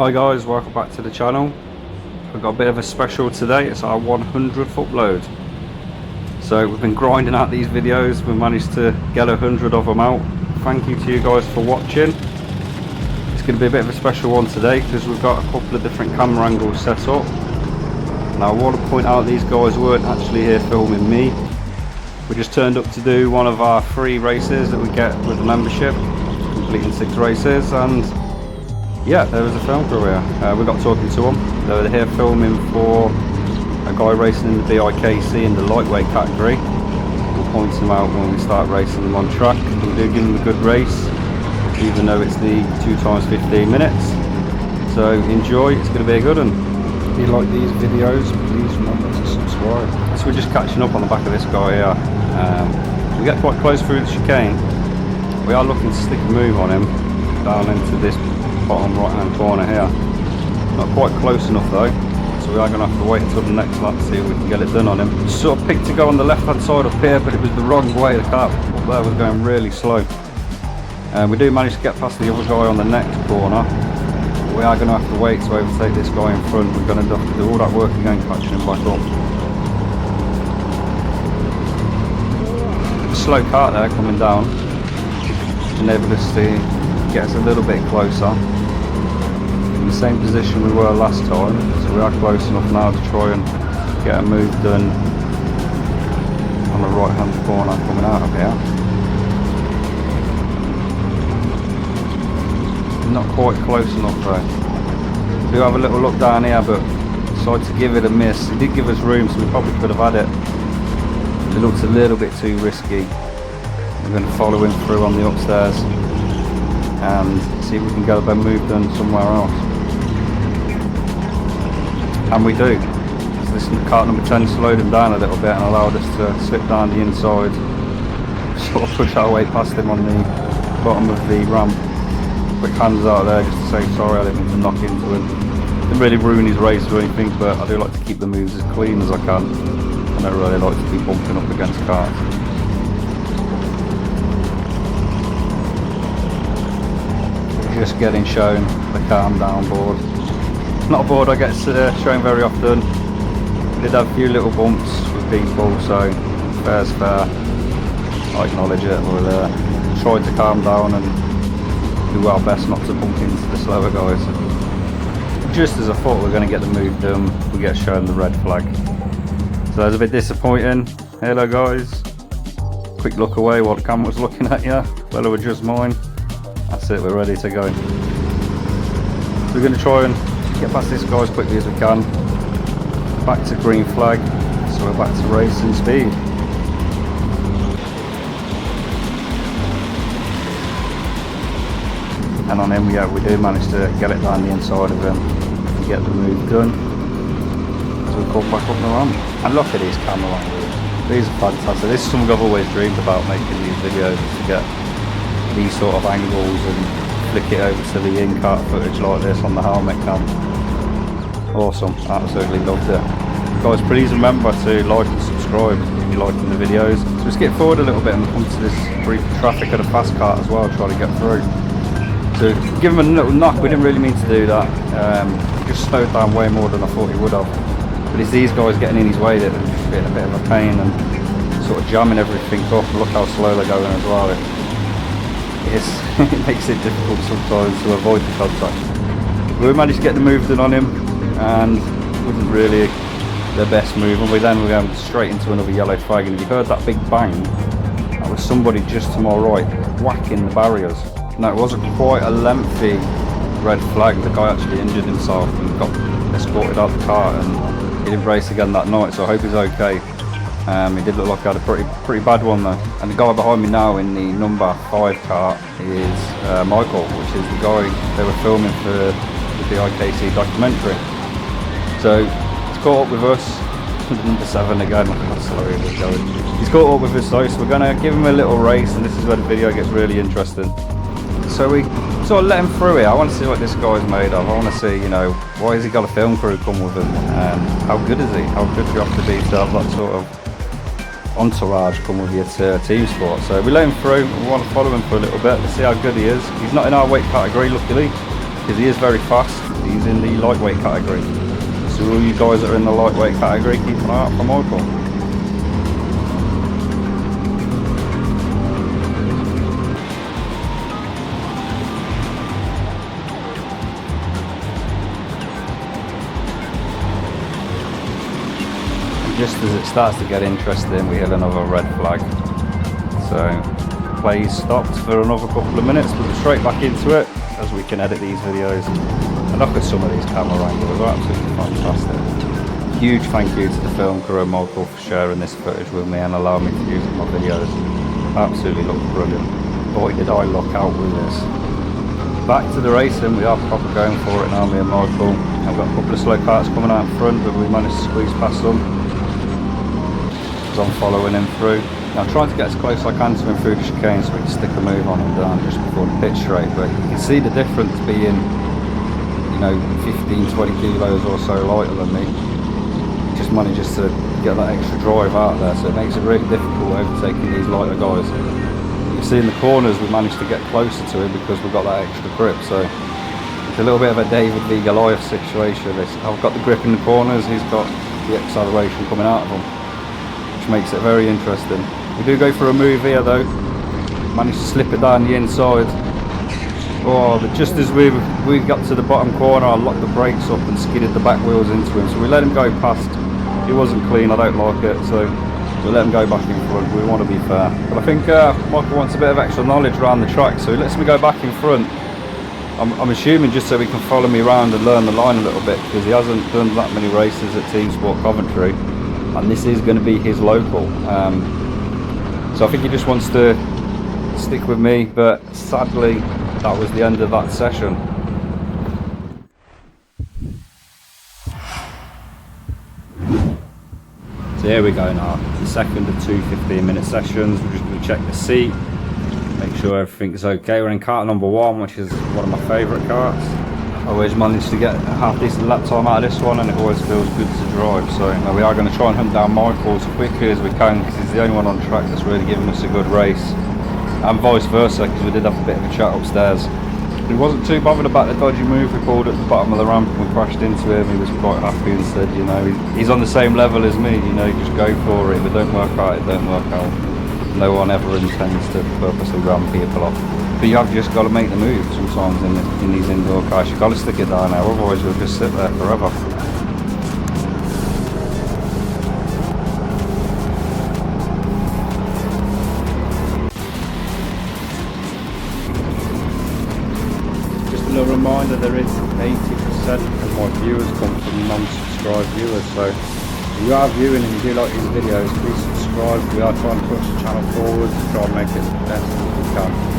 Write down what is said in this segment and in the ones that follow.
Hi guys, welcome back to the channel. We've got a bit of a special today. It's our 100th upload. So we've been grinding out these videos. We managed to get 100 of them out. Thank you to you guys for watching. It's going to be a bit of a special one today because we've got a couple of different camera angles set up. Now I want to point out these guys weren't actually here filming me. We just turned up to do one of our free races that we get with the membership, completing 6 races, and yeah, there was a film crew here. We got talking to them. They were here filming for a guy racing in the BIKC in the lightweight category. We'll point him out when we start racing them on track. We do give him a good race, even though it's the 2 times 15 minutes. So enjoy, it's going to be a good one. If you like these videos, please remember to subscribe. So we're just catching up on the back of this guy here. We get quite close through the chicane. We are looking to stick a move on him down into this bottom right hand corner here. Not quite close enough though, so we are going to have to wait until the next lap to see if we can get it done on him. Sort of picked to go on the left hand side up here, but it was the wrong way. The car up there was going really slow. We do manage to get past the other guy on the next corner. We are going to have to wait to overtake this guy in front. We're going to have to do all that work again, catching him back up. Slow cart there coming down, enabled us to get us a little bit closer. In the same position we were last time, so we are close enough now to try and get a move done on the right hand corner coming out of here. Not quite close enough though. We do have a little look down here, but decided to give it a miss. He did give us room, so we probably could have had it. It looks a little bit too risky. We're going to follow him through on the upstairs and see if we can get a move done somewhere else. And we do. So this cart number 10 slowed him down a little bit and allowed us to slip down the inside, sort of push our way past him on the bottom of the ramp. Quick hands out there just to say sorry, I didn't mean to knock into him. Didn't really ruin his race or anything, but I do like to keep the moves as clean as I can. I don't really like to be bumping up against cars. Just getting shown the calm down board. Not a board I get shown very often. We did have a few little bumps with people, so fair's fair. I acknowledge it. We'll try to calm down and do our best not to bump into the slower guys. Just as I thought we were going to get the move done, we get shown the red flag. So that was a bit disappointing. Hello guys. Quick look away while the camera was looking at you. Fellow adjust mine. That's it, we're ready to go. We're going to try and get past this guy as quickly as we can. Back to green flag, so we're back to racing speed. And on him, we do manage to get it down the inside of him and get the move done. So we come back up the ramp. And look at these camera angles. These are fantastic. This is something I've always dreamed about, making these videos, to get these sort of angles and flick it over to the in-cart footage like this on the helmet cam. Awesome, absolutely loved it. Guys, please remember to like and subscribe if you're liking the videos. So let's get forward a little bit and come to this brief traffic of the fast cart as well, try to get through. So give him a little knock, we didn't really mean to do that. He just slowed down way more than I thought he would have. But it's these guys getting in his way that are being a bit of a pain and sort of jamming everything up. Look how slow they're going as well. It makes it difficult sometimes to avoid the contact. We managed to get the move done on him, and it wasn't really the best move, and we then were going straight into another yellow flag. And if you heard that big bang, that was somebody just to my right whacking the barriers. Now it wasn't quite a lengthy red flag. The guy actually injured himself and got escorted out the car, and he didn't race again that night, so I hope he's okay. He did look like he had a pretty bad one though. And the guy behind me now in the number 5 car is Michael, which is the guy they were filming for the BIKC documentary. So he's caught up with us. Number 7 again. Look how slow he was going. He's caught up with us though, so we're going to give him a little race, and this is where the video gets really interesting. So we sort of let him through here. I want to see what this guy's made of. I want to see, you know, why has he got a film crew come with him, and how good is he? How good do you have to be to have that sort of entourage come with you to team sport? So we let him through. We want to follow him for a little bit to see how good he is. He's not in our weight category, luckily. because he is very fast. He's in the lightweight category. So all you guys that are in the lightweight category, keep an eye out for Michael. Just as it starts to get interesting, we hit another red flag. So play stopped for another couple of minutes, but we're straight back into it as we can edit these videos and look at some of these camera angles. They're absolutely fantastic. Huge thank you to the film crew and Michael for sharing this footage with me and allowing me to use it in my videos. Absolutely looked brilliant. Boy did I look out with this. Back to the racing, we are proper going for it now, me and Michael. I've got a couple of slow karts coming out in front, but we managed to squeeze past them. I'm following him through. Now I'm trying to get as close as I can to him through the chicane so we can stick a move on him down just before the pit straight, but you can see the difference being, you know, 15-20 kilos or so lighter than me. He just manages to get that extra drive out there, so it makes it really difficult overtaking these lighter guys. You can see in the corners we managed to get closer to him because we've got that extra grip, so it's a little bit of a David v Goliath situation. I've got the grip in the corners, he's got the acceleration coming out of him, which makes it very interesting. We do go for a move here though, managed to slip it down the inside. Oh, but just as we got to the bottom corner, I locked the brakes up and skidded the back wheels into him, so we let him go past. He wasn't clean, I don't like it, so we let him go back in front. We want to be fair, but I think Michael wants a bit of extra knowledge around the track, so he lets me go back in front. I'm assuming just so he can follow me around and learn the line a little bit, because he hasn't done that many races at Team Sport Coventry, and this is going to be his local. So I think he just wants to stick with me, but sadly that was the end of that session. So here we go now, the second of two 15-minute sessions. We're just going to check the seat, make sure everything's okay. We're in kart number 1, which is one of my favourite karts. I always manage to get a half decent lap time out of this one, and it always feels good to drive. So we are going to try and hunt down Michael as quickly as we can, because he's the only one on track that's really giving us a good race, and vice versa, because we did have a bit of a chat upstairs. He wasn't too bothered about the dodgy move we pulled at the bottom of the ramp and we crashed into him. He was quite happy and said, you know, he's on the same level as me, you know, just go for it. If it don't work out, it don't work out. No one ever intends to purposely ram people off. But you have just got to make the move sometimes in these indoor cars. You've got to stick it down now, otherwise you'll just sit there forever. A reminder, there is 80% of my viewers come from non-subscribed viewers, so if you are viewing and you do like these videos, please subscribe. We are trying to push the channel forward to try and make it the best as we can.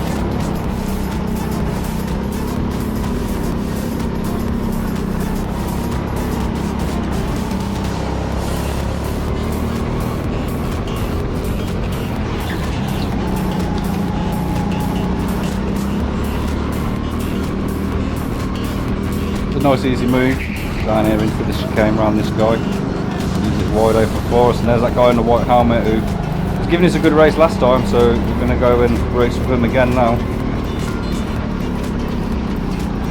Nice easy move down here into the chicane around this guy. Use it wide open for us, and there's that guy in the white helmet who was giving us a good race last time, so we're going to go and race with him again now.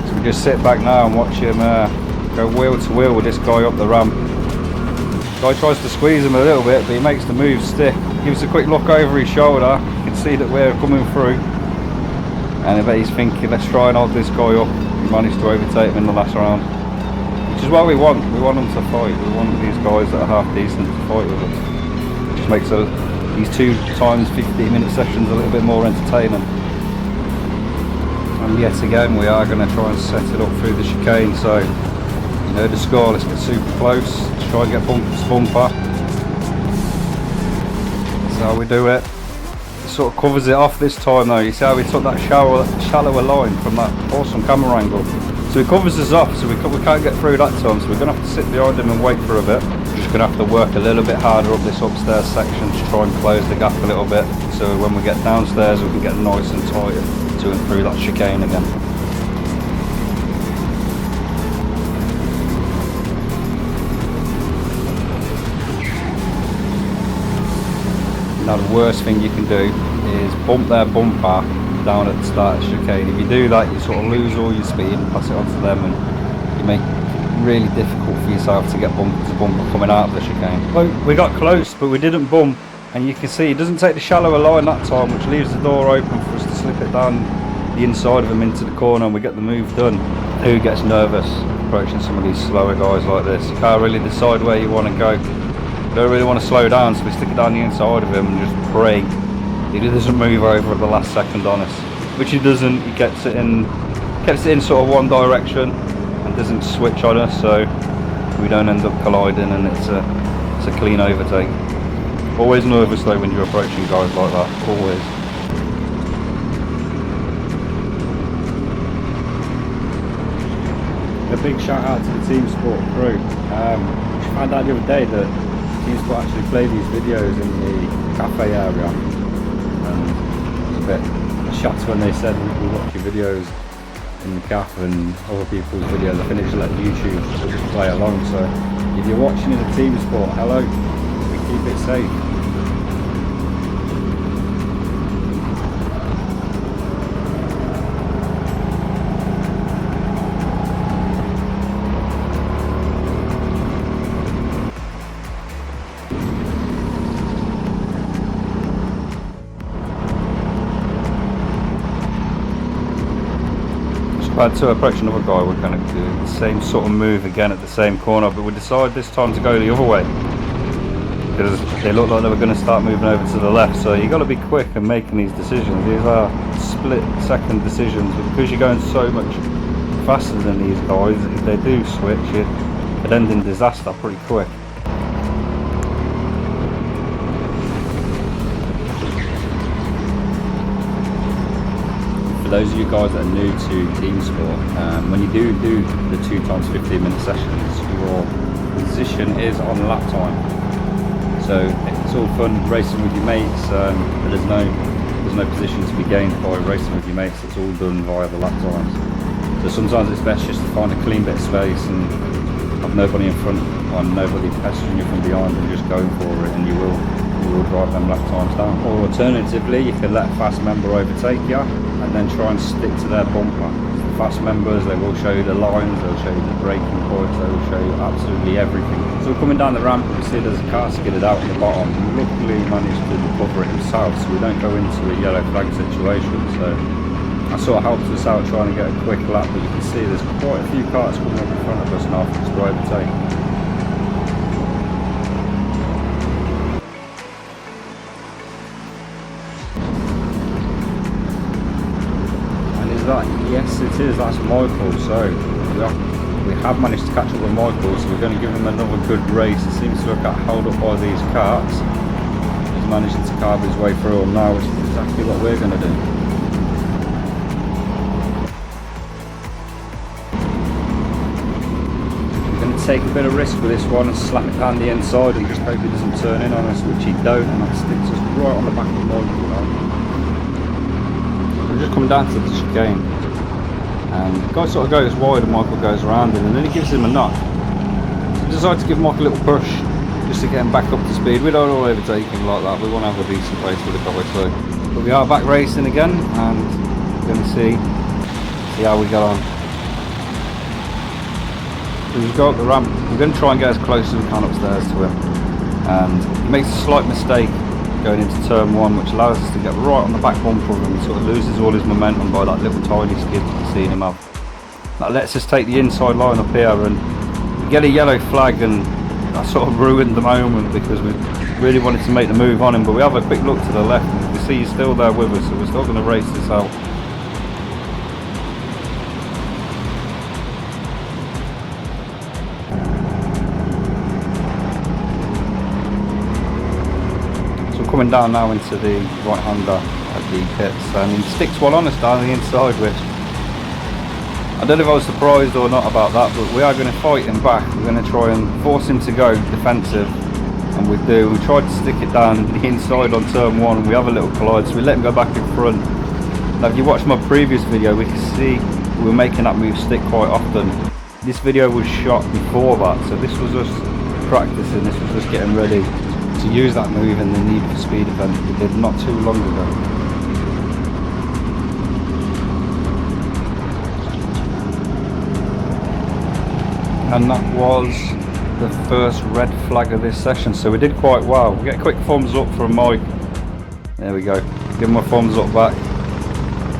So we just sit back now and watch him go wheel to wheel with this guy up the ramp. The guy tries to squeeze him a little bit, but he makes the move stick. Gives a quick look over his shoulder, you can see that we're coming through, and I bet he's thinking, let's try and hold this guy up. Managed to overtake him in the last round, which is what we want. We want them to fight. We want these guys that are half decent to fight with us. It just makes these 2 times 15-minute sessions a little bit more entertaining. And yet again, we are going to try and set it up through the chicane. So, you know the score. Let's get super close. Let's try and get bumper to bumper. That's how we do it. Sort of covers it off this time though. You see how we took that shallower line from that awesome camera angle, so it covers us off, so we can't get through that time, so we're going to have to sit behind him and wait for a bit. We're just going to have to work a little bit harder up this upstairs section to try and close the gap a little bit, so when we get downstairs we can get nice and tight to and through that chicane again. Now the worst thing you can do is bump their bumper down at the start of the chicane. If you do that, you sort of lose all your speed and pass it on to them, and you make it really difficult for yourself to get bumper to bumper coming out of the chicane. Well, we got close, but we didn't bump, and you can see it doesn't take the shallower line that time, which leaves the door open for us to slip it down the inside of him into the corner, and we get the move done. Who gets nervous approaching some of these slower guys like this? You can't really decide where you want to go. You don't really want to slow down, so we stick it down the inside of him and just pray he doesn't move over at the last second on us. Which he doesn't. He gets it in sort of one direction and doesn't switch on us, so we don't end up colliding, and it's a clean overtake. Always nervous though when you're approaching guys like that. Always. A big shout out to the teamsport crew. We found out the other day that teamsport actually play these videos in the cafe area, and it was a bit shocked when they said we watch your videos in the cafe and other people's videos. I think they just let YouTube just play along. So if you're watching in a teamsport, hello, we keep it safe. About to approach another guy, we're going to do the same sort of move again at the same corner, but we decided this time to go the other way because they looked like they were going to start moving over to the left. So you got to be quick in making these decisions. These are split-second decisions, but because you're going so much faster than these guys, if they do switch, it could end in disaster pretty quick. For those of you guys that are new to team sport, when you do the 2 times 15-minute sessions, your position is on lap time. So it's all fun racing with your mates, but there's no position to be gained by racing with your mates. It's all done via the lap times. So sometimes it's best just to find a clean bit of space and have nobody in front or nobody pestering you from behind and just going for it, and you will drive them lap times down. Or alternatively, you can let a fast member overtake you and then try and stick to their bumper. The fast members, they will show you the lines, they'll show you the braking points, they will show you absolutely everything. So we're coming down the ramp, we see there's a car skidded out on the bottom. Luckily he managed to recover it himself, so we don't go into a yellow flag situation. So that sort of helps us out trying to get a quick lap, but you can see there's quite a few cars coming up in front of us now for us to overtake. Yes, it is. That's Michael. So we have managed to catch up with Michael, so we're going to give him another good race. He seems to have got held up by these carts. He's managing to carve his way through them now, which is exactly what we're going to do. We're going to take a bit of risk with this one and slap it down the inside and just hope he doesn't turn in on us, which he don't, and that sticks us right on the back of Michael now. We're just coming down to the chicane. And the guy sort of goes wide and Michael goes around him, and then he gives him a knock. So we decide to give Michael a little push just to get him back up to speed. We don't all overtake him like that, we want to have a decent race with the guy. So, but we are back racing again, and we're going to see how we get on. So we go up the ramp, we're going to try and get as close as we can upstairs to him, and he makes a slight mistake going into turn 1, which allows us to get right on the back bumper of him. He sort of loses all his momentum by that little tiny skid you've seen him have. That lets us take the inside line up here and get a yellow flag, and that sort of ruined the moment because we really wanted to make the move on him, but we have a quick look to the left and we see he's still there with us, so we're still going to race this out. Coming down now into the right hander at the pits, and he sticks one on us down the inside, which I don't know if I was surprised or not about that, but we are going to fight him back. We're going to try and force him to go defensive, and we do. We tried to stick it down the inside on turn 1, we have a little collide, so we let him go back in front. Now if you watch my previous video, we can see we were making that move stick quite often. This video was shot before that, so this was us practicing, this was just getting ready to use that move in the Need for Speed event we did not too long ago. and that was the first red flag of this session, so we did quite well. We'll get a quick thumbs up from Mike. There we go, give him a thumbs up back.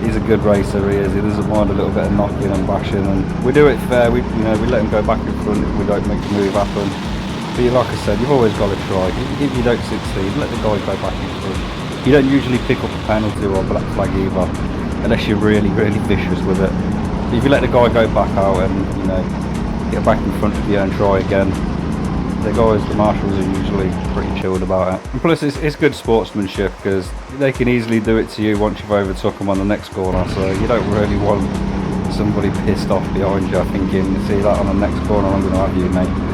He's a good racer, he is. He doesn't mind a little bit of knocking and bashing, and we do it fair. We let him go back in front if we don't make the move happen. But like I said, you've always got to try. If you don't succeed, let the guy go back in front. You don't usually pick up a penalty or a black flag either, unless you're really, really vicious with it. But if you let the guy go back out and get back in front of you and try again, the marshals are usually pretty chilled about it. And plus it's good sportsmanship, because they can easily do it to you once you've overtook them on the next corner, so you don't really want somebody pissed off behind you thinking, see that on the next corner, I'm going to have you, mate.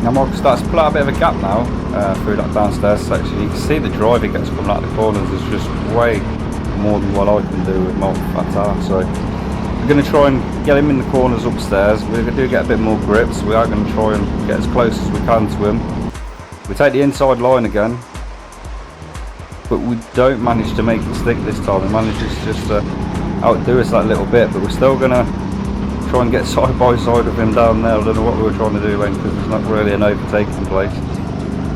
Now Mark starts to pull out a bit of a gap now through that downstairs section. You can see the drive he gets coming out the corners is just way more than what I can do with my fat tire. So we're going to try and get him in the corners upstairs. We're going to get a bit more grip, so we are going to try and get as close as we can to him. We take the inside line again, but we don't manage to make it stick this time. He manages just to outdo us that little bit, but we're still going to try and get side by side of him down there. I don't know what we were trying to do then, because there's not really an overtaking place.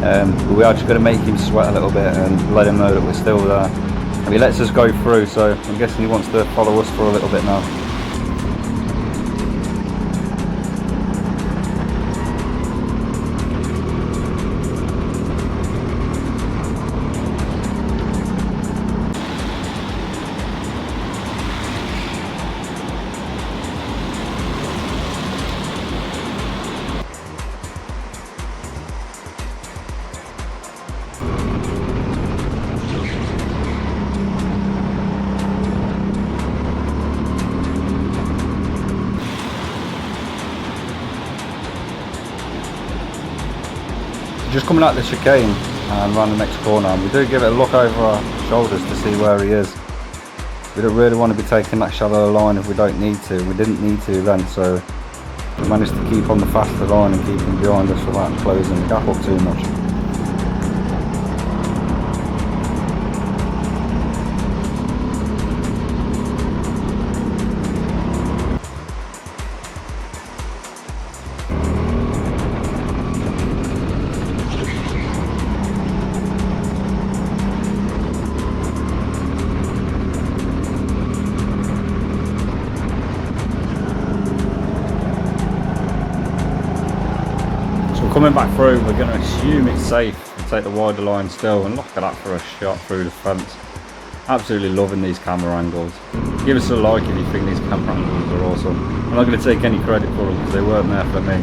But we are just going to make him sweat a little bit and let him know that we're still there. And he lets us go through, so I'm guessing he wants to follow us for a little bit now. Just coming out the chicane and round the next corner, and we do give it a look over our shoulders to see where he is. We don't really want to be taking that shallow line if we don't need to. We didn't need to then, so we managed to keep on the faster line and keep him behind us without closing the gap up too much. Coming back through, we're going to assume it's safe to take the wider line still, and look at that for a shot through the fence. Absolutely loving these camera angles. Give us a like if you think these camera angles are awesome. I'm not going to take any credit for them because they weren't there for me,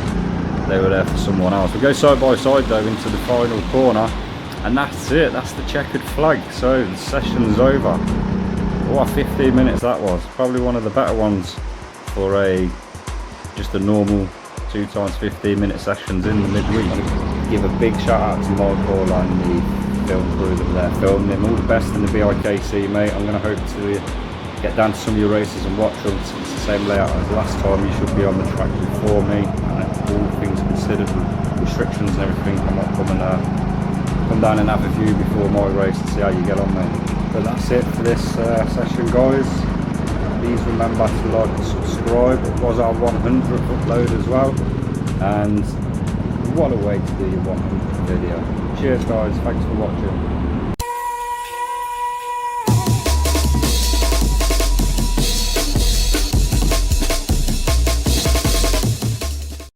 they were there for someone else. We go side by side though into the final corner, and that's it, that's the checkered flag. So the session's over. What 15 minutes that was. Probably one of the better ones for just a normal 2 times 15-minute sessions in the midweek. Give a big shout out to Michael and the film crew that were there filming him. All the best in the BIKC, mate. I'm going to hope to get down to some of your races and watch them. It's the same layout as last time. You should be on the track before me, and all things considered, with restrictions and everything, I might come down and have a view before my race to see how you get on, mate. But that's it for this session, guys. Please remember to like and subscribe. It was our 100th upload as well, and what a way to do your 100th video. Cheers guys, thanks for watching.